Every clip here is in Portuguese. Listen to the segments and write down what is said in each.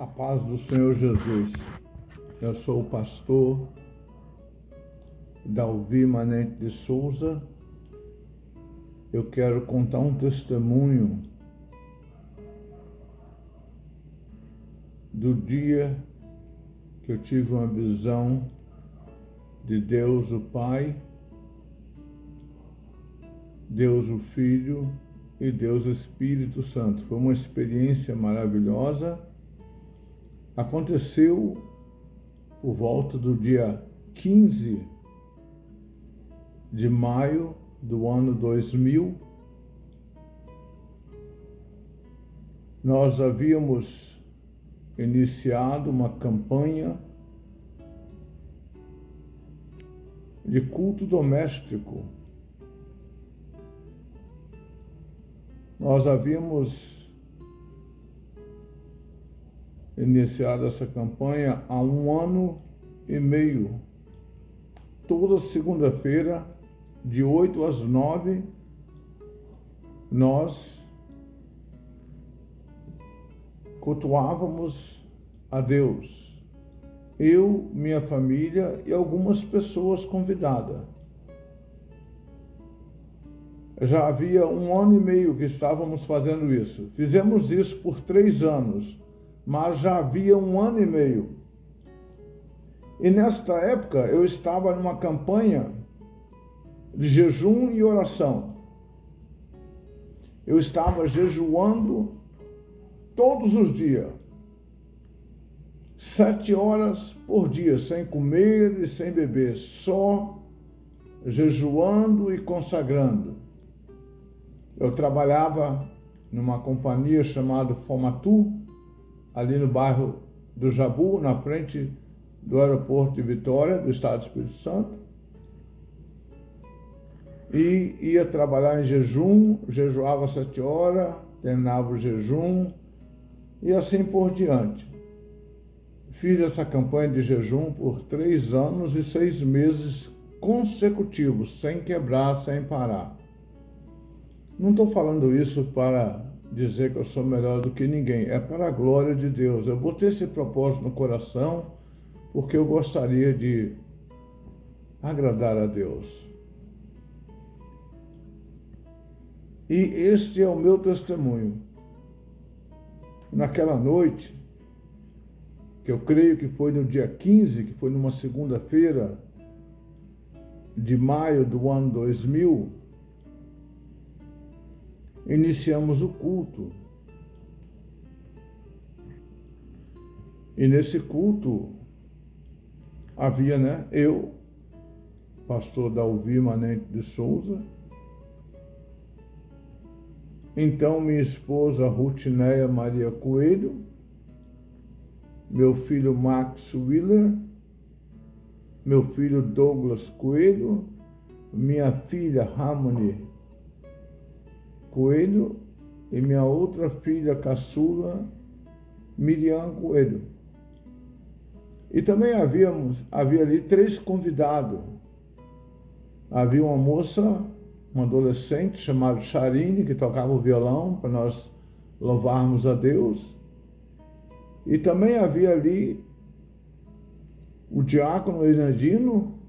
A paz do Senhor Jesus. Eu sou o pastor Dalvi Manente de Souza. Eu quero contar um testemunho do dia que eu tive uma visão de Deus o Pai, Deus o Filho e Deus o Espírito Santo. Foi uma experiência maravilhosa. Aconteceu por volta do dia 15 de maio do ano 2000. Nós havíamos iniciado uma campanha de culto doméstico. Nós havíamos iniciado essa campanha há 1 ano e meio. Toda segunda-feira, de 8 às 9, nós cultuávamos a Deus. Eu, minha família e algumas pessoas convidadas. Já havia 1 ano e meio que estávamos fazendo isso. Fizemos isso por 3 anos, mas já havia 1 ano e meio. E nesta época eu estava numa campanha de jejum e oração. Eu estava jejuando todos os dias, 7 horas por dia, sem comer e sem beber, só jejuando e consagrando. Eu trabalhava numa companhia chamada Fomatu, ali no bairro do Jabu, na frente do aeroporto de Vitória, do estado do Espírito Santo. E ia trabalhar em jejum, jejuava 7 horas, terminava o jejum e assim por diante. Fiz essa campanha de jejum por 3 anos e 6 meses consecutivos, sem quebrar, sem parar. Não estou falando isso para dizer que eu sou melhor do que ninguém, é para a glória de Deus. Eu botei esse propósito no coração porque eu gostaria de agradar a Deus. E este é o meu testemunho. Naquela noite, que eu creio que foi no dia 15, que foi numa segunda-feira de maio do ano 2000, iniciamos o culto. E nesse culto havia, eu, pastor Dalvi Manente de Souza, então minha esposa Rutineia Maria Coelho, meu filho Max Willer, meu filho Douglas Coelho, minha filha Harmony Coelho e minha outra filha caçula, Miriam Coelho. E também havia ali 3 convidados. Havia uma moça, uma adolescente chamada Charine, que tocava o violão para nós louvarmos a Deus. E também havia ali o diácono Enedino,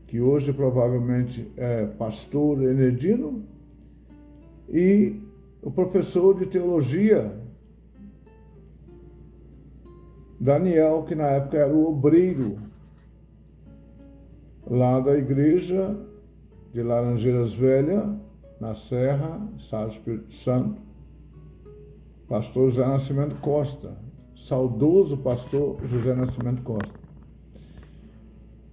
que hoje provavelmente é pastor Enedino, e o professor de teologia, Daniel, que na época era o obreiro lá da igreja de Laranjeiras Velhas, na Serra, Estado do Espírito Santo, pastor José Nascimento Costa, saudoso pastor José Nascimento Costa.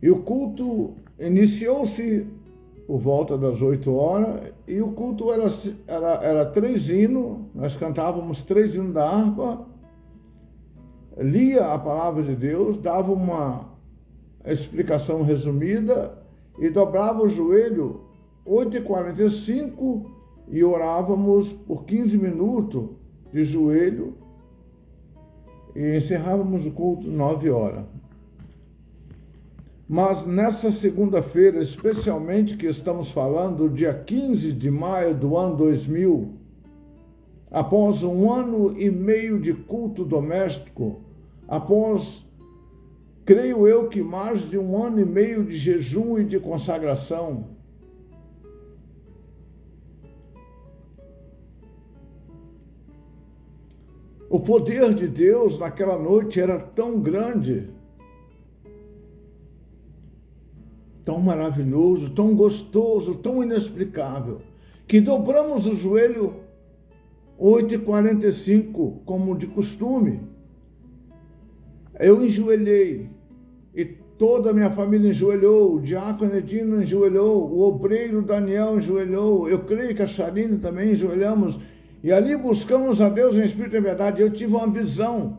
E o culto iniciou-se por volta das 8 horas, e o culto era 3 hinos, nós cantávamos 3 hinos da harpa, lia a palavra de Deus, dava uma explicação resumida e dobrava o joelho 8h45 e orávamos por 15 minutos de joelho e encerrávamos o culto 9 horas. Mas nessa segunda-feira, especialmente que estamos falando, dia 15 de maio do ano 2000, após 1 ano e meio de culto doméstico, após, creio eu, que mais de 1 ano e meio de jejum e de consagração, o poder de Deus naquela noite era tão grande, tão maravilhoso, tão gostoso, tão inexplicável, que dobramos o joelho 8h45, como de costume. Eu enjoelhei, e toda a minha família enjoelhou, o diácono Edino enjoelhou, o obreiro Daniel enjoelhou, eu creio que a Charine também enjoelhamos, e ali buscamos a Deus em espírito e verdade. Eu tive uma visão,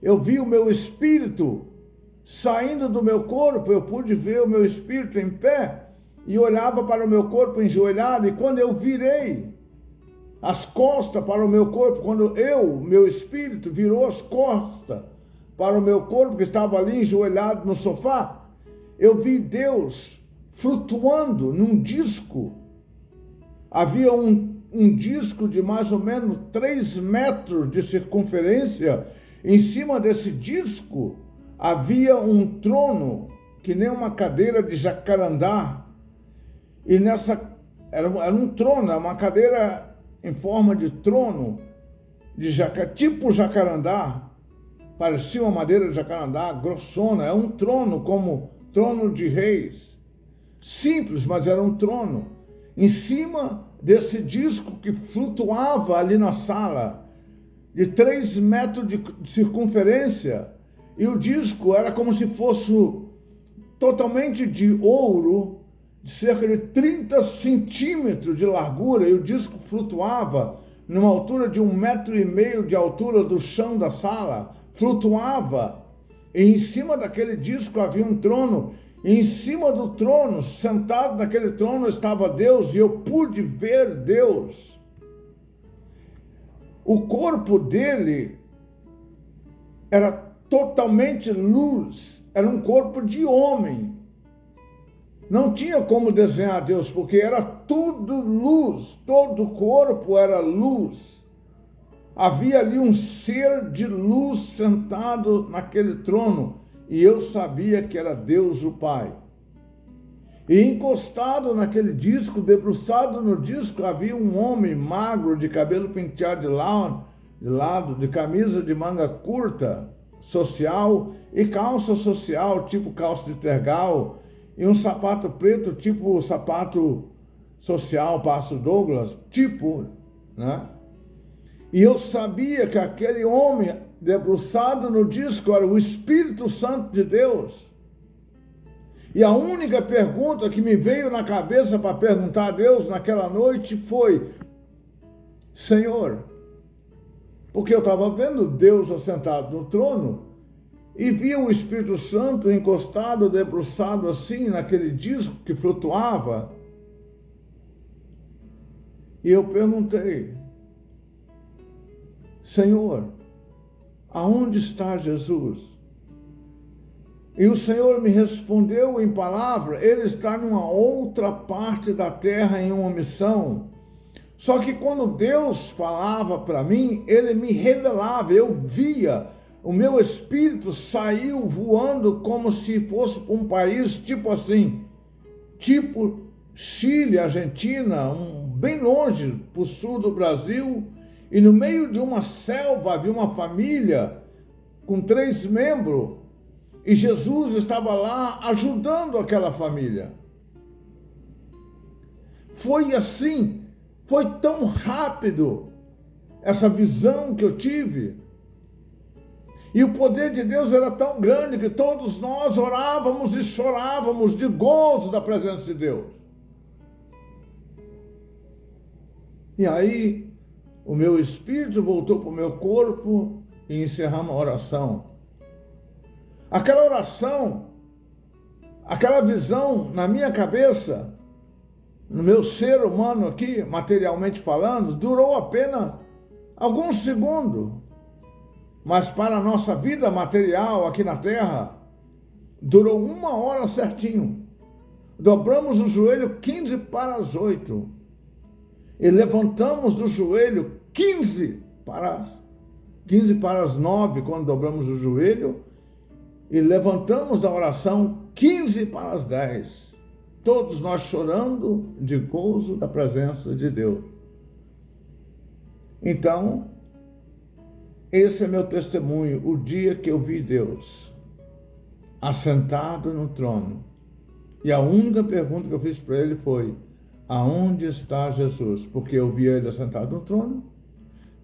eu vi o meu espírito saindo do meu corpo, eu pude ver o meu espírito em pé, e olhava para o meu corpo enjoelhado, e quando eu virei as costas para o meu corpo, quando meu espírito virou as costas para o meu corpo, que estava ali enjoelhado no sofá, eu vi Deus flutuando num disco. Havia um disco de mais ou menos 3 metros de circunferência. Em cima desse disco havia um trono, que nem uma cadeira de jacarandá. E era um trono, uma cadeira em forma de trono, tipo jacarandá, parecia uma madeira de jacarandá, grossona. É um trono, como trono de reis, simples, mas era um trono. Em cima desse disco que flutuava ali na sala, de 3 metros de circunferência, e o disco era como se fosse totalmente de ouro, de cerca de 30 centímetros de largura, e o disco flutuava numa altura de 1,5 metro de altura do chão da sala, flutuava, e em cima daquele disco havia um trono, e em cima do trono, sentado naquele trono, estava Deus, e eu pude ver Deus. O corpo dele era totalmente luz, era um corpo de homem. Não tinha como desenhar Deus, porque era tudo luz, todo o corpo era luz. Havia ali um ser de luz sentado naquele trono, e eu sabia que era Deus o Pai. E encostado naquele disco, debruçado no disco, havia um homem magro, de cabelo penteado de lado, de camisa de manga curta, social, e calça social, tipo calça de tergal, e um sapato preto, tipo sapato social, Passo Douglas, né? E eu sabia que aquele homem debruçado no disco era o Espírito Santo de Deus. E a única pergunta que me veio na cabeça para perguntar a Deus naquela noite foi: Senhor, porque eu estava vendo Deus assentado no trono, e via o Espírito Santo encostado, debruçado assim, naquele disco que flutuava. E eu perguntei: Senhor, aonde está Jesus? E o Senhor me respondeu em palavra: Ele está numa outra parte da terra em uma missão. Só que quando Deus falava para mim, Ele me revelava, eu via. O meu espírito saiu voando como se fosse para um país tipo assim, tipo Chile, Argentina, bem longe, para o sul do Brasil, e no meio de uma selva havia uma família com 3 membros, e Jesus estava lá ajudando aquela família. Foi assim, foi tão rápido essa visão que eu tive. E o poder de Deus era tão grande que todos nós orávamos e chorávamos de gozo da presença de Deus. E aí, o meu espírito voltou para o meu corpo e encerramos a oração. Aquela oração, aquela visão na minha cabeça, no meu ser humano aqui, materialmente falando, durou apenas alguns segundos. Mas para a nossa vida material aqui na terra, durou 1 hora certinho. Dobramos o joelho 7:45 e levantamos do joelho 15 para as 9, quando dobramos o joelho, e levantamos da oração 15 para as 10. Todos nós chorando de gozo da presença de Deus. Então, esse é meu testemunho, o dia que eu vi Deus assentado no trono. E a única pergunta que eu fiz para ele foi: aonde está Jesus? Porque eu vi ele assentado no trono,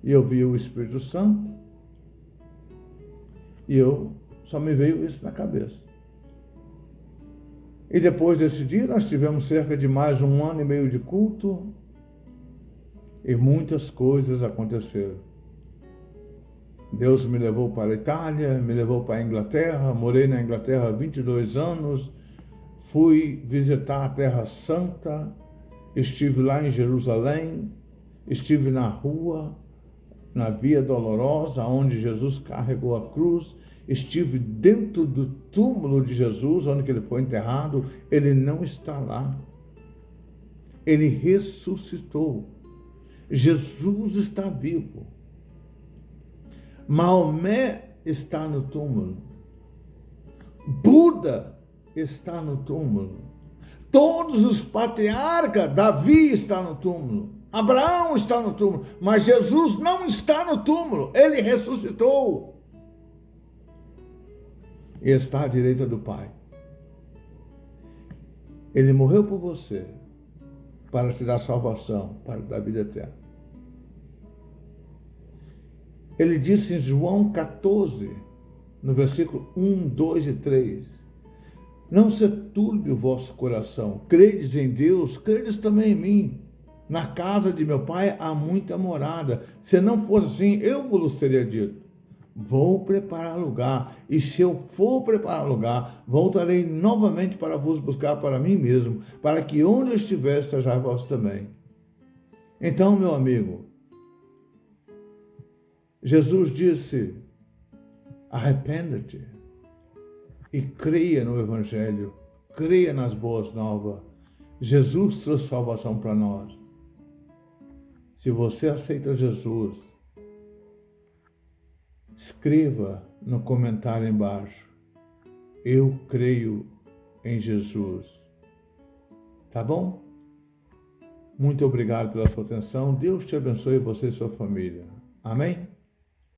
e eu vi o Espírito Santo, e só me veio isso na cabeça. E depois desse dia, nós tivemos cerca de mais 1 ano e meio de culto, e muitas coisas aconteceram. Deus me levou para a Itália, me levou para a Inglaterra, morei na Inglaterra há 22 anos, fui visitar a Terra Santa, estive lá em Jerusalém, estive na rua, na Via Dolorosa, onde Jesus carregou a cruz, estive dentro do túmulo de Jesus, onde ele foi enterrado. Ele não está lá. Ele ressuscitou. Jesus está vivo. Maomé está no túmulo. Buda está no túmulo. Todos os patriarcas, Davi está no túmulo. Abraão está no túmulo. Mas Jesus não está no túmulo. Ele ressuscitou. E está à direita do Pai. Ele morreu por você, para te dar salvação, para te dar vida eterna. Ele disse em João 14, no versículo 1, 2 e 3, não se turbe o vosso coração, credes em Deus, credes também em mim. Na casa de meu Pai há muita morada. Se não fosse assim, eu vos teria dito. Vou preparar lugar, e se eu for preparar lugar, voltarei novamente para vos buscar para mim mesmo, para que onde eu estiver, sejais vós também. Então, meu amigo, Jesus disse: arrependa-te e creia no Evangelho, creia nas boas novas. Jesus trouxe salvação para nós. Se você aceita Jesus, escreva no comentário embaixo: eu creio em Jesus. Tá bom? Muito obrigado pela sua atenção. Deus te abençoe, você e sua família. Amém?